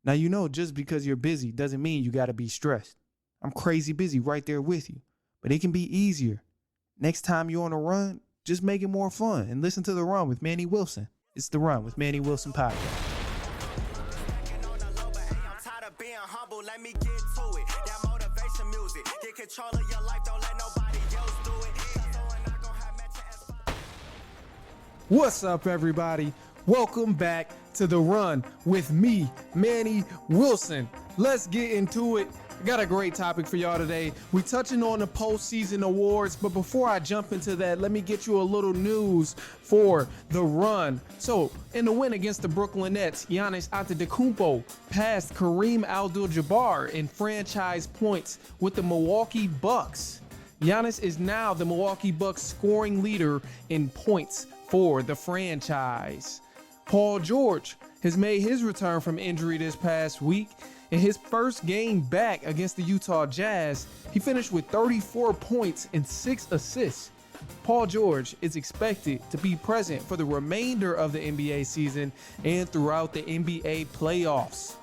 Now, just because you're busy doesn't mean you got to be stressed. I'm crazy busy right there with you, but it can be easier. Next time you're on a run, just make it more fun and listen to The Run with Manny Wilson. It's The Run with Manny Wilson podcast. What's up, everybody? Welcome back to The Run with me, Manny Wilson. Let's get into it. I got a great topic for y'all today. We're touching on the postseason awards, but before I jump into that, let me get you a little news for The Run. So, in the win against the Brooklyn Nets, Giannis Antetokounmpo passed Kareem Abdul-Jabbar in franchise points with the Milwaukee Bucks. Giannis is now the Milwaukee Bucks scoring leader in points for the franchise. Paul George has made his return from injury this past week. In his first game back against the Utah Jazz, he finished with 34 points and 6 assists. Paul George is expected to be present for the remainder of the NBA season and throughout the NBA playoffs.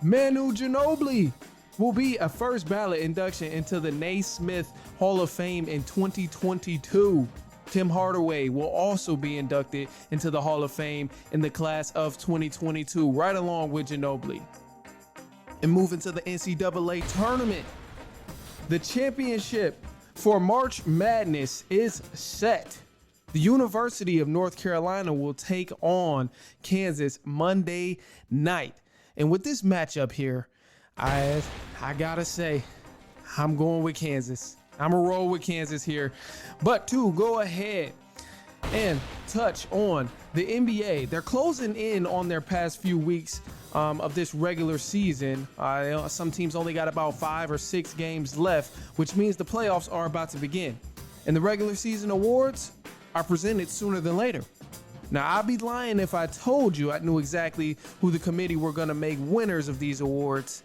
Manu Ginobili will be a first ballot induction into the Naismith Hall of Fame in 2022. Tim Hardaway will also be inducted into the Hall of Fame in the class of 2022, right along with Ginobili. And moving to the NCAA tournament, the championship for March Madness is set. The University of North Carolina will take on Kansas Monday night. And with this matchup here, I gotta say, I'm going with Kansas. I'm gonna roll with Kansas here. But to go ahead and touch on the NBA, they're closing in on their past few weeks of this regular season. Some teams only got about 5 or 6 games left, which means the playoffs are about to begin. And the regular season awards are presented sooner than later. Now, I'd be lying if I told you I knew exactly who the committee were going to make winners of these awards,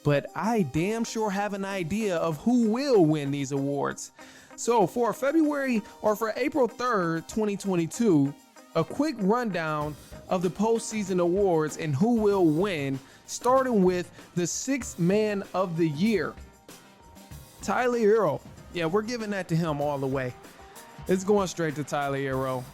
but I damn sure have an idea of who will win these awards. So for April 3rd, 2022, a quick rundown of the postseason awards and who will win, starting with the 6th man of the year. Tyler Hero. Yeah, we're giving that to him all the way. It's going straight to Tyler Hero.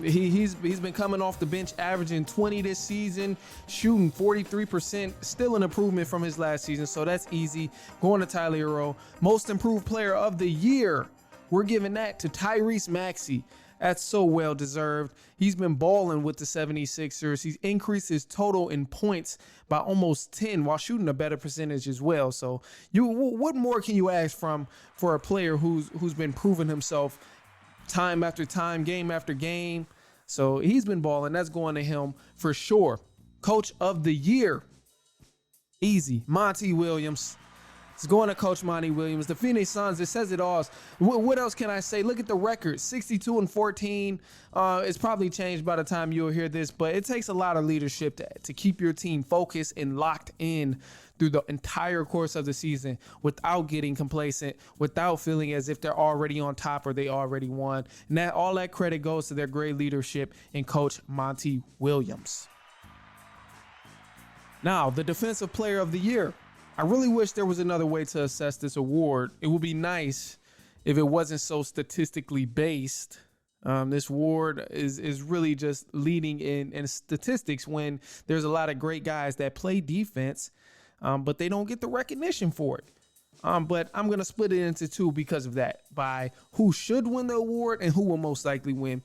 He's been coming off the bench, averaging 20 this season, shooting 43%, still an improvement from his last season, so that's easy. Going to Tyler Hero. Most improved player of the year, we're giving that to Tyrese Maxey. That's so well deserved. He's been balling with the 76ers. He's increased his total in points by almost 10 while shooting a better percentage as well. So what more can you ask for a player who's been proving himself time after time, game after game? So he's been balling. That's going to him for sure. Coach of the year, easy, Monty Williams. It's going to Coach Manny Williams. The Phoenix Suns, it says it all. What else can I say? Look at the record, 62-14. It's probably changed by the time you'll hear this, but it takes a lot of leadership to keep your team focused and locked in through the entire course of the season without getting complacent, without feeling as if they're already on top or they already won. And all that credit goes to their great leadership and Coach Monty Williams. Now, the Defensive Player of the Year. I really wish there was another way to assess this award. It would be nice if it wasn't so statistically based. This award is really just leading in statistics when there's a lot of great guys that play defense, but they don't get the recognition for it. But I'm going to split it into two because of that, by who should win the award and who will most likely win.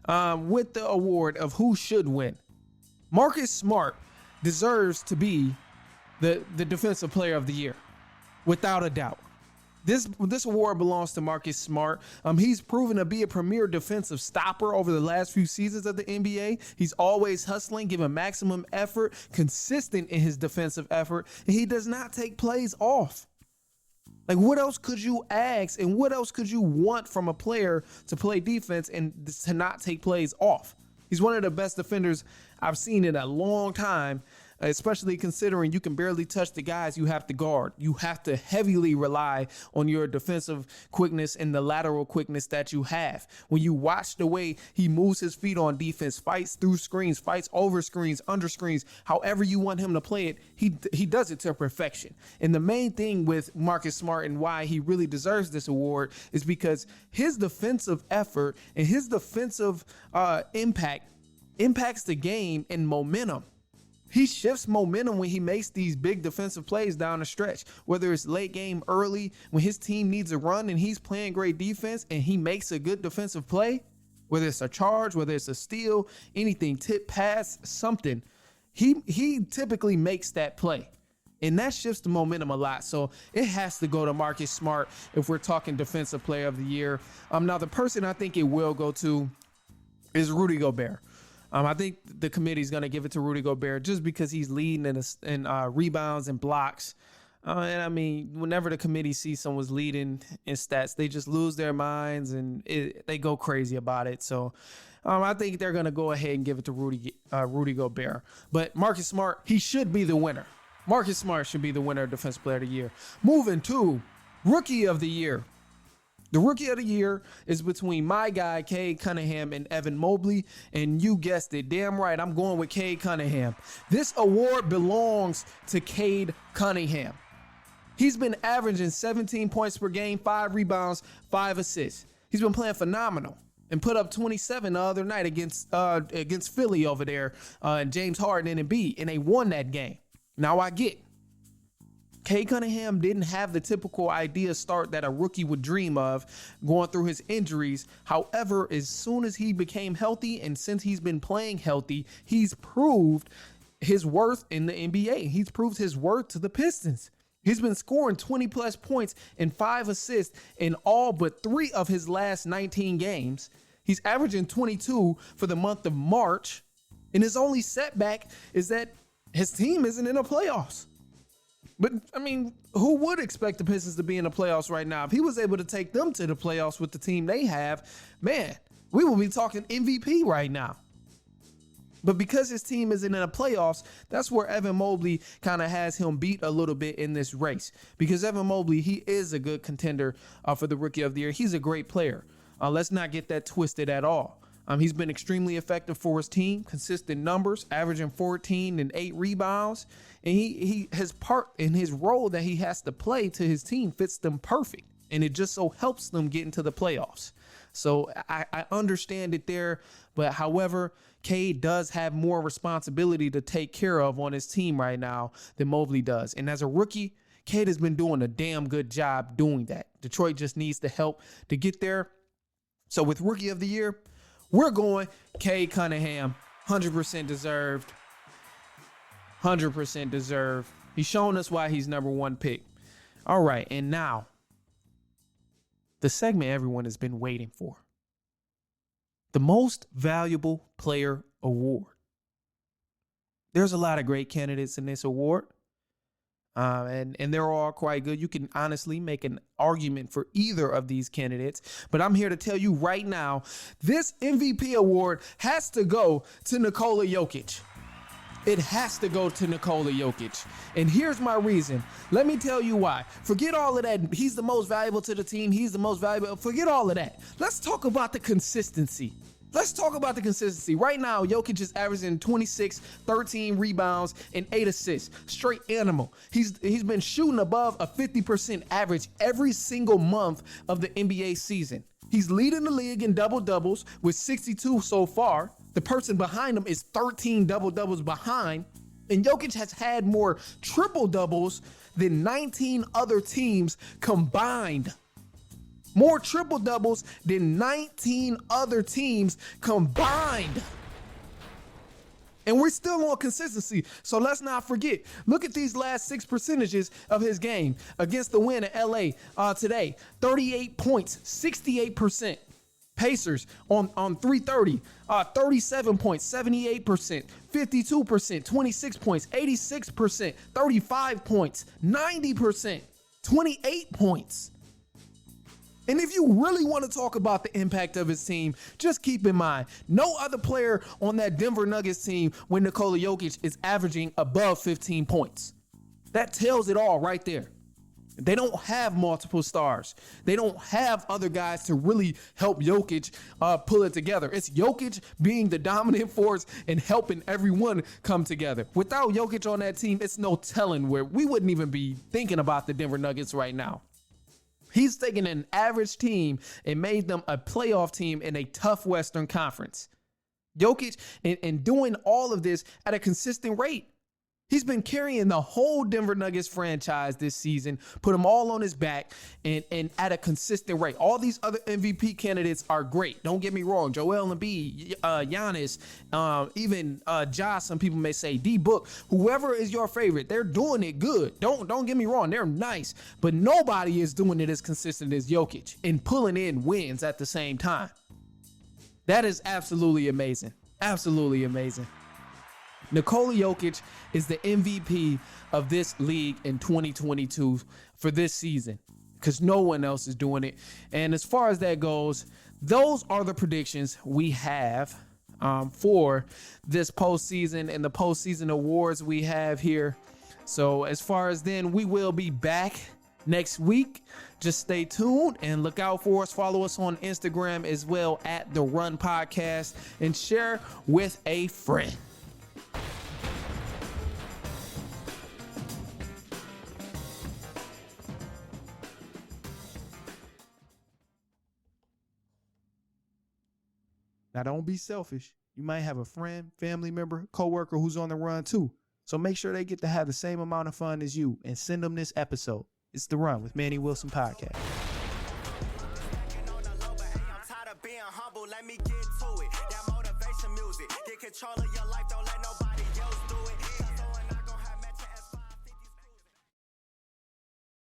With the award of who should win, Marcus Smart deserves to be the Defensive Player of the Year, without a doubt. This award belongs to Marcus Smart. He's proven to be a premier defensive stopper over the last few seasons of the NBA. He's always hustling, giving maximum effort, consistent in his defensive effort, and he does not take plays off. Like, what else could you ask and what else could you want from a player to play defense and to not take plays off? He's one of the best defenders I've seen in a long time. especially considering you can barely touch the guys you have to guard. You have to heavily rely on your defensive quickness and the lateral quickness that you have. When you watch the way he moves his feet on defense, fights through screens, fights over screens, under screens, however you want him to play it, he does it to perfection. And the main thing with Marcus Smart and why he really deserves this award is because his defensive effort and his defensive impacts the game and momentum. He shifts momentum when he makes these big defensive plays down the stretch, whether it's late game, early, when his team needs a run and he's playing great defense and he makes a good defensive play, whether it's a charge, whether it's a steal, anything, tip, pass, something. He typically makes that play. And that shifts the momentum a lot. So it has to go to Marcus Smart if we're talking defensive player of the year. Now, the person I think it will go to is Rudy Gobert. I think the committee is going to give it to Rudy Gobert just because he's leading in rebounds and blocks. And I mean, whenever the committee sees someone's leading in stats, they just lose their minds and they go crazy about it. So I think they're going to go ahead and give it to Rudy Gobert. But Marcus Smart, he should be the winner. Marcus Smart should be the winner of Defensive Player of the Year. Moving to Rookie of the Year. The Rookie of the Year is between my guy, Cade Cunningham, and Evan Mobley. And you guessed it, damn right, I'm going with Cade Cunningham. This award belongs to Cade Cunningham. He's been averaging 17 points per game, 5 rebounds, 5 assists. He's been playing phenomenal and put up 27 the other night against Philly over there, James Harden and Embiid, and they won that game. Now I get Cade Cunningham didn't have the typical idea start that a rookie would dream of going through his injuries. However, as soon as he became healthy and since he's been playing healthy, he's proved his worth in the NBA. He's proved his worth to the Pistons. He's been scoring 20 plus points and 5 assists in all but 3 of his last 19 games. He's averaging 22 for the month of March. And his only setback is that his team isn't in the playoffs. But, I mean, who would expect the Pistons to be in the playoffs right now? If he was able to take them to the playoffs with the team they have, man, we will be talking MVP right now. But because his team isn't in the playoffs, that's where Evan Mobley kind of has him beat a little bit in this race. Because Evan Mobley, he is a good contender for the Rookie of the Year. He's a great player. Let's not get that twisted at all. He's been extremely effective for his team, consistent numbers, averaging 14 and 8 rebounds. And he his part in his role that he has to play to his team fits them perfect. And it just so helps them get into the playoffs. So I understand it there. But however, Cade does have more responsibility to take care of on his team right now than Mobley does. And as a rookie, Cade has been doing a damn good job doing that. Detroit just needs the help to get there. So with Rookie of the Year, we're going Cade Cunningham, 100% deserved. 100% deserved. He's shown us why he's number 1 pick. All right, and now, the segment everyone has been waiting for. The Most Valuable Player Award. There's a lot of great candidates in this award. And they're all quite good. You can honestly make an argument for either of these candidates. But I'm here to tell you right now, this MVP award has to go to Nikola Jokic. It has to go to Nikola Jokic. And here's my reason. Let me tell you why. Forget all of that. He's the most valuable to the team. He's the most valuable. Forget all of that. Let's talk about the consistency. Right now, Jokic is averaging 26, 13 rebounds, and 8 assists. Straight animal. He's been shooting above a 50% average every single month of the NBA season. He's leading the league in double-doubles with 62 so far. The person behind him is 13 double-doubles behind. And Jokic has had more triple-doubles than 19 other teams combined. More triple-doubles than 19 other teams combined. And we're still on consistency. So let's not forget. Look at these last 6 percentages of his game against the win at LA today. 38 points, 68%. Pacers on 330, 37 points, 78%, 52%, 26 points, 86%, 35 points, 90%, 28 points. And if you really want to talk about the impact of his team, just keep in mind, no other player on that Denver Nuggets team when Nikola Jokic is averaging above 15 points. That tells it all right there. They don't have multiple stars. They don't have other guys to really help Jokic pull it together. It's Jokic being the dominant force and helping everyone come together. Without Jokic on that team, it's no telling where we wouldn't even be thinking about the Denver Nuggets right now. He's taken an average team and made them a playoff team in a tough Western Conference. Jokic, and doing all of this at a consistent rate. He's been carrying the whole Denver Nuggets franchise this season, put them all on his back and at a consistent rate. All these other MVP candidates are great. Don't get me wrong. Joel Embiid, Giannis, even Josh, some people may say, D-Book, whoever is your favorite, they're doing it good. Don't get me wrong. They're nice, but nobody is doing it as consistent as Jokic and pulling in wins at the same time. That is absolutely amazing. Absolutely amazing. Nikola Jokic is the MVP of this league in 2022 for this season because no one else is doing it. And as far as that goes, those are the predictions we have for this postseason and the postseason awards we have here. So as far as then, we will be back next week. Just stay tuned and look out for us. Follow us on Instagram as well at The Run Podcast and share with a friend. Now, don't be selfish. You might have a friend, family member, coworker who's on the run too. So make sure they get to have the same amount of fun as you and send them this episode. It's The Run with Manny Wilson Podcast. Let me get to it. That motivation music. Get control of your life.